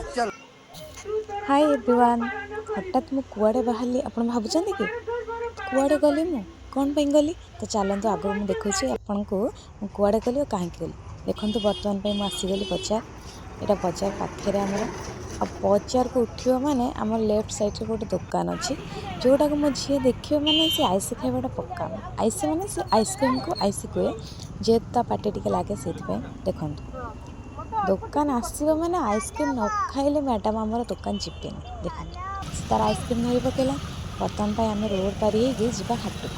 Hi everyone. हठात मु कुआड़े बाहरली आप भावुं कि कुआड़े गली मु कौन पे गली तो चलतु आगे मुझे देखा आपन को कुआड़े गली और कहीं गली देखूँ। बर्तमान मुझे आसीगली बजार। यहाँ बजार पाखे आमर आ बजार को उठा माने आम लेफ्ट साइड गोटे दुकान अच्छी जोटा को मो झी देखिए माने सी आइस खाइबाटा पक्का। आइस माने सी आइसक्रीम को आइस कहे जेहेतु पाटे टिके लगे से देखूँ दुकान आसो मैंने आइसक्रीम न खाइले मैडम आमर दुकान जीपेनि। देखो तार आइसक्रीम धरी पकेला। बर्तमान आम रोड पारी जा हाट को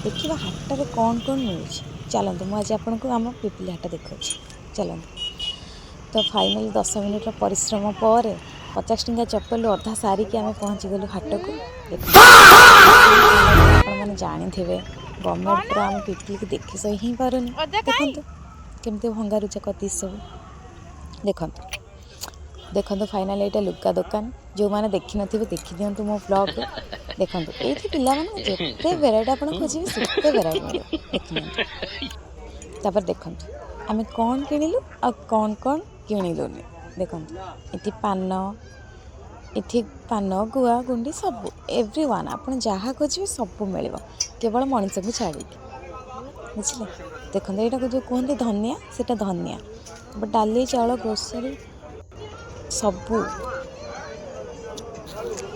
देखा हाट कौन कौन मिलूँ। चलतु मुझे आपन को आम पिपिली हाट देखा चलतु। तो फाइनाली 10 मिनिट परिश्रम पर 50 टंका चप्पल अधा सारिकी आम पहुँचीगलु हाट को। देखो मैंने जानी थे गवर्नमेंट पूरा आम पिपिली की देखी सही ही पारुनी। देखो केमती भंगारुजा कति सब देखो देखो। फाइनाली यहाँ लुगा दुकान जो मैंने देखी नथिबे देखी दिंतु मो ब्लॉग देखो ये पे जिते भेराइटी आप खोजे से भेराइटी देखते देखो आम कौन किणिलु आ कौन कौन किणिलुनि। देखो ये पान गुआ गुंडी सब एवरीवन आप जहाँ खोजे सब मिल केवल मनीष को छाड़ी बुझे। देखो यहाँ को जो कहते धनिया से धनिया डाली चाउल ग्रोसरी सबू।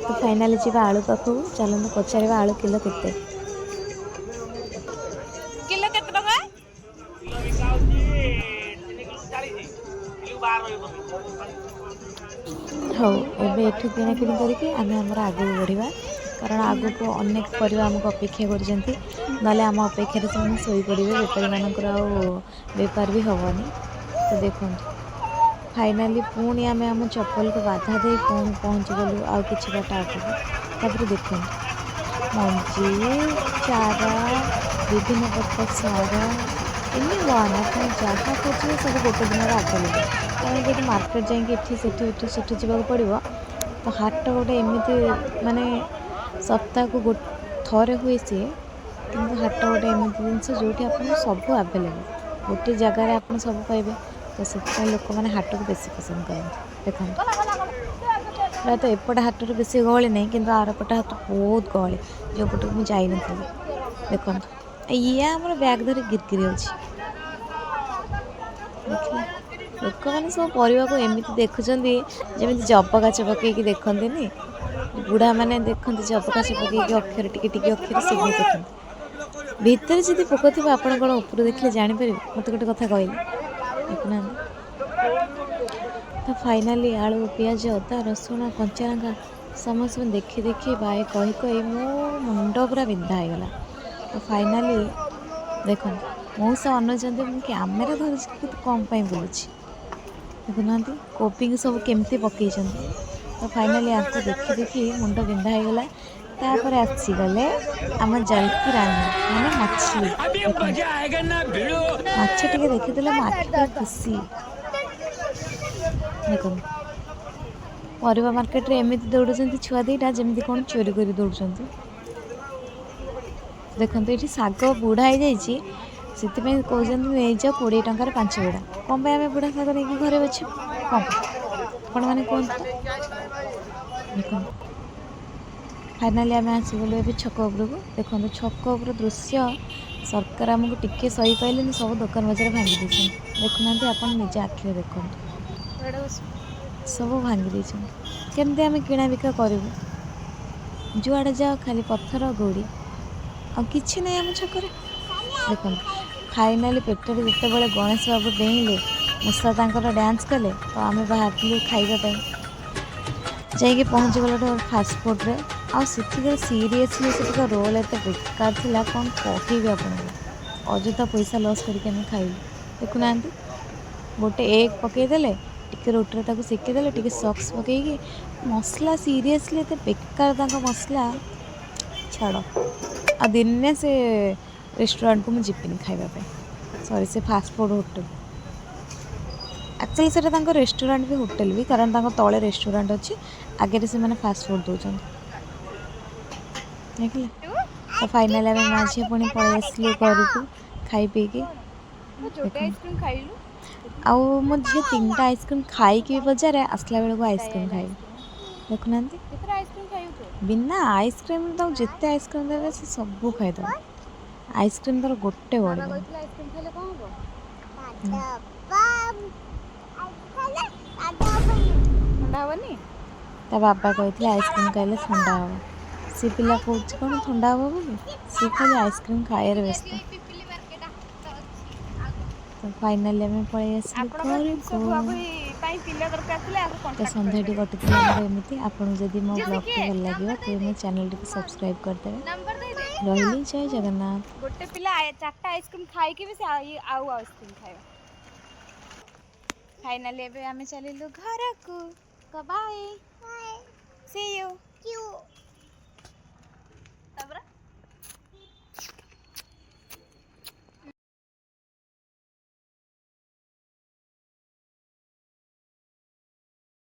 तो फाइनाली जी आलू पाखु चलते पचार आलू किलो केते हाँ एबे एठू किना किणी करके आमे हमर आगु बढ़िबा कारण आगु को अनेक परिवार हमको अपेक्षा करजंती नाले आम अपेक्षा से सोई पड़िबे बेपारी मानकर आ बेपार भी हवनी। तो देखो फाइनाली पुणी आम आम चप्पल को बाधा दे पुणी पहुँची गलु आ कि बाट आगे। देखो मंजी चारा विभिन्न प्रकार सारा एनी वन आप जहाँ खोजे सब गोटे दिन आवेलेबल। कहीं जब मार्केट जाकि सेठी जावाक पड़ो तो हाट गोटे एमती माने सप्ताह को थरे हुए सी कि हाट गोटे एमती जिनस जो आप सब आवेलेबल गोटे जगार आप सब पाइबे। तो से लोक मैंने हाट को बेसी पसंद करते। देखो प्राय तो एपट हाट बेसी गहली नहीं कि आरपट हाट बहुत गहली जो पट को मुझे नी। देखो ये आम बैग धरी गिरगिरी अच्छी देखिए लोक मैंने सब परिवा को एमती देखुं जमी जबकाच पकईकि देखती बुढ़ा मैंने देखते जबकाच पकईकि अक्षर टिके अक्षर से देखते भितर जब पोक थी आप ऊपर देखले जापर मत गोटे कथा कहले देखना। तो फाइनाली आलू पियाज अदा रसुण कंचा लंका समस्त देखी देखी बाए कही कही मो मुंड पूरा बिंधा होगला। तो फाइनाली देखो मौसा अनुजन मुझे कैमेरा धरी कम बुलूँ देखुना कोपिंग सब केमती पकई। तो फाइनाली आपको देखी देखी मुंड बिंधा होगला। तापर आसीगले आम जलकी रानी माने मछली माछ टिके देखीदेले आखि खुशी। देखो परिवा मार्केट रे एमती दौड़ुंट छुआ दीटा जमी कौन चोरी कर दौड़। देखो ये शाग बुढ़ा हो जाए से कहते नहीं जाओ 20 टंकार 5 बिड़ा कौन आम बुढ़ा शाग नहीं घरे बचु कौन आपण मैंने कहते। देखो फाइनाली आम आसीगलु ए छक उपरक। देखो छक उपर दृश्य सरकार आमको टिके सही पाइले सब दुकान बजार भांगी देते। देखुना आप निजे आखिरे देखो सब भांगी देते केमती आम किଣା बिका करूँ जुआड़े जाओ खाली पत्थर गोड़ी आ कि ना आम छकरे। देखो फाइनाली पेटर जिते गणेश बाबू डेले मूषा तांकर डांस कले तो आम बाहर खाइबा जाइए पहुँची गल फास्टफुड रे आ सीरियसली से रोल एत बेकार था कौन कहबी आपको अଯଥା पैसा लॉस करके खाइलु। देखुना गोटे एग पकईदे टिके रोटी ताको सेकीदे टिके सॉक्स पकईकि मसला सीरियसली एत बेकार मसला छाड़ आ दिने से रेस्टोरेंट को मुझे जीपनी खाइबापे सॉरी से फास्टफुड होटल एक्चुअली से रेस्टोरेंट भी होटल भी कारण तले रेस्टोरेंट अच्छी आगे से मैंने फास्टफुड दौरान देखिए। तो फाइनाली आम माँ झी पुणी पलि आसलु घर को खाई पीकि आउ मो झी 3टा आइसक्रीम खाई बजार आसला बेलू आइसक्रीम खाई देखुना बिना आइसक्रीम तो जिते आइसक्रीम देवे से सब खाईद आइसक्रीम तर गोटे बड़ी आइसक्रीम खाइले कौन हो ठंडा हबनी ता बाबा कहते आइसक्रीम खाइले ठंडा हम सी पिला कौन ठंडा हम बोली सी खाली आइसक्रीम खाए व्यस्त तो फाइनाली आम पलि आसिलु घर को तो संध्याटी कटि मोर एमती आपन जदि मो ब्लॉग टी भल लगे तेज मो चैनल टी सब्सक्राइब करदेवे रही जय जगन्नाथ गोटे पिला 4टा आइसक्रीम खाइकी भी से आउ आइसक्रीम खाइबा फाइनली एबे आमे चलिलु घर को बाय सी यू